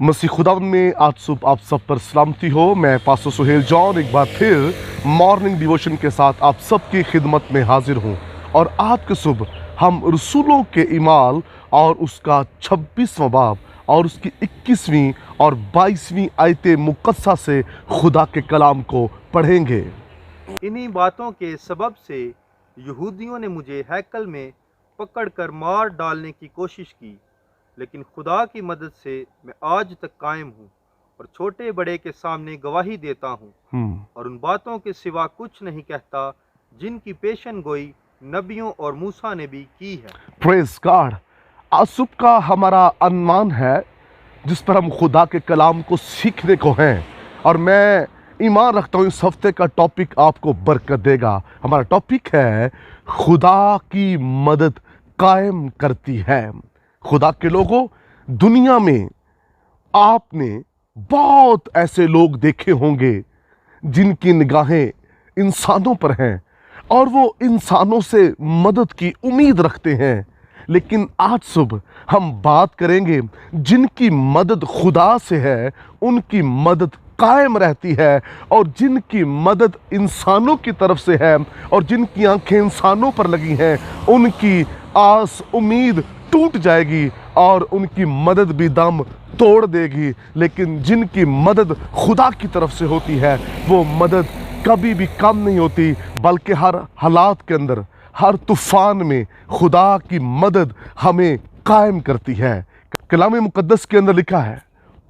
मसीह खुदावन में आज सुबह आप सब पर सलामती हो। मैं पास्टर सुहेल जॉन एक बार फिर मॉर्निंग डिवोशन के साथ आप सबकी खिदमत में हाजिर हूँ। और आज के सुबह हम रसूलों के ईमाल और उसका 26वां बाब और उसकी 21वीं और 22वीं आयते मुक़द्दसा से खुदा के कलाम को पढ़ेंगे। इन्हीं बातों के सबब से यहूदियों ने मुझे हैकल में पकड़कर मार डालने की कोशिश की, लेकिन खुदा की मदद से मैं आज तक कायम हूँ और छोटे बड़े के सामने गवाही देता हूँ और उन बातों के सिवा कुछ नहीं कहता जिनकी पेशन गोई नबियों और मूसा ने भी की है। Praise God. आज सुबह का हमारा अनुमान है जिस पर हम खुदा के कलाम को सीखने को हैं, और मैं ईमान रखता हूँ इस हफ्ते का टॉपिक आपको बरकत देगा। हमारा टॉपिक है खुदा की मदद कायम करती है। खुदा के लोगों, दुनिया में आपने बहुत ऐसे लोग देखे होंगे जिनकी निगाहें इंसानों पर हैं और वो इंसानों से मदद की उम्मीद रखते हैं, लेकिन आज सुबह हम बात करेंगे जिनकी मदद खुदा से है, उनकी मदद कायम रहती है, और जिनकी मदद इंसानों की तरफ से है और जिनकी आंखें इंसानों पर लगी हैं, उनकी आस उम्मीद टूट जाएगी और उनकी मदद भी दम तोड़ देगी। लेकिन जिनकी मदद खुदा की तरफ से होती है, वो मदद कभी भी कम नहीं होती, बल्कि हर हालात के अंदर, हर तूफान में खुदा की मदद हमें कायम करती है। कलाम मुकद्दस के अंदर लिखा है,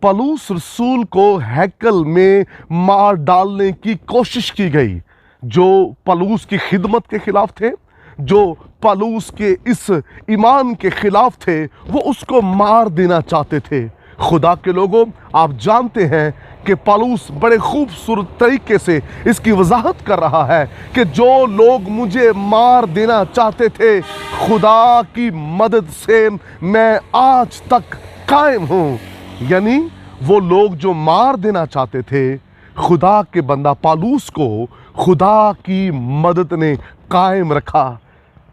पलूस रसूल को हैकल में मार डालने की कोशिश की गई। जो पलूस की खिदमत के खिलाफ थे, जो पलूस के इस ईमान के खिलाफ थे, वो उसको मार देना चाहते थे। खुदा के लोगों, आप जानते हैं कि पलूस बड़े खूबसूरत तरीके से इसकी वजाहत कर रहा है कि जो लोग मुझे मार देना चाहते थे, खुदा की मदद से मैं आज तक कायम हूँ। यानी वो लोग जो मार देना चाहते थे खुदा के बंदा पलूस को, खुदा की मदद ने कायम रखा।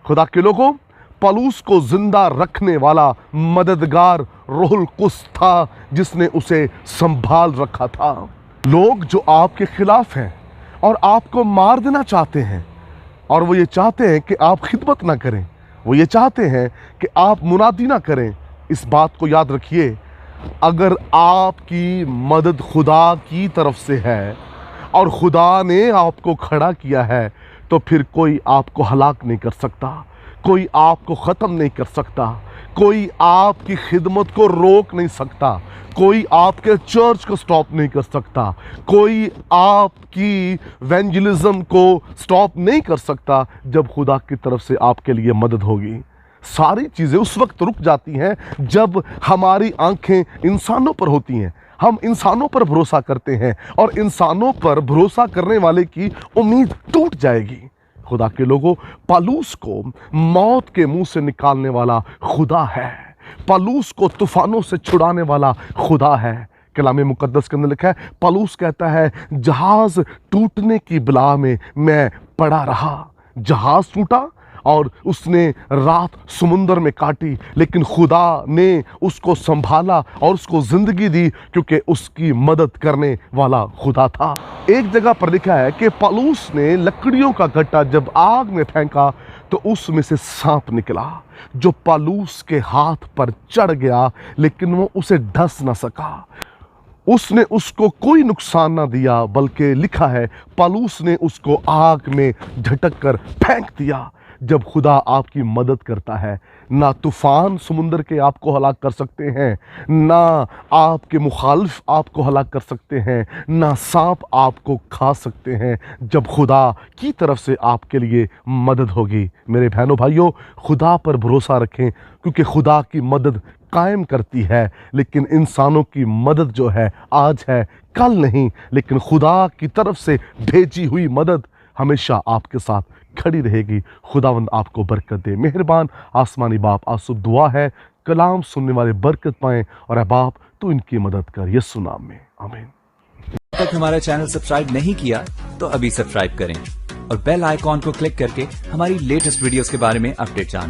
खुदा के लोगों, पलूस को जिंदा रखने वाला मददगार रूहुल कुद्स था जिसने उसे संभाल रखा था। लोग जो आपके खिलाफ हैं और आपको मार देना चाहते हैं, और वो ये चाहते हैं कि आप खिदमत ना करें, वो ये चाहते हैं कि आप मुनादी ना करें, इस बात को याद रखिए, अगर आपकी मदद खुदा की तरफ से है और खुदा ने आपको खड़ा किया है, तो फिर कोई आपको हलाक नहीं कर सकता, कोई आपको ख़त्म नहीं कर सकता, कोई आपकी खिदमत को रोक नहीं सकता, कोई आपके चर्च को स्टॉप नहीं कर सकता, कोई आपकी इवेंजलिज्म को स्टॉप नहीं कर सकता जब खुदा की तरफ से आपके लिए मदद होगी। सारी चीज़ें उस वक्त रुक जाती हैं जब हमारी आंखें इंसानों पर होती हैं। हम इंसानों पर भरोसा करते हैं और इंसानों पर भरोसा करने वाले की उम्मीद टूट जाएगी। खुदा के लोगों, पलूस को मौत के मुंह से निकालने वाला खुदा है, पलूस को तूफानों से छुड़ाने वाला खुदा है। कलाम मुकद्दस के अंदर लिखा है, पलूस कहता है, जहाज टूटने की बला में मैं पड़ा रहा। जहाज टूटा और उसने रात समुंदर में काटी, लेकिन खुदा ने उसको संभाला और उसको ज़िंदगी दी, क्योंकि उसकी मदद करने वाला खुदा था। एक जगह पर लिखा है कि पलूस ने लकड़ियों का गट्टा जब आग में फेंका तो उसमें से सांप निकला, जो पलूस के हाथ पर चढ़ गया, लेकिन वो उसे डस ना सका। उसने उसको कोई नुकसान ना दिया, बल्कि लिखा है पलूस ने उसको आग में झटक कर फेंक दिया। जब खुदा आपकी मदद करता है, ना तूफान समुंदर के आपको हलाक कर सकते हैं, ना आपके मुखालिफ आपको हलाक कर सकते हैं, ना सांप आपको खा सकते हैं, जब खुदा की तरफ से आपके लिए मदद होगी। मेरे बहनों भाइयों, खुदा पर भरोसा रखें, क्योंकि खुदा की मदद कायम करती है। लेकिन इंसानों की मदद जो है आज है, कल नहीं, लेकिन खुदा की तरफ से भेजी हुई मदद हमेशा आपके साथ खड़ी रहेगी। खुदावंद आपको बरकत दे। मेहरबान आसमानी बाप, आज सुबह दुआ है कलाम सुनने वाले बरकत पाएं, और बाप तू इनकी मदद कर, यीशु नाम में, आमीन। अब तक हमारा चैनल सब्सक्राइब नहीं किया तो अभी सब्सक्राइब करें और बेल आइकॉन को क्लिक करके हमारी लेटेस्ट वीडियोस के बारे में अपडेट जानें।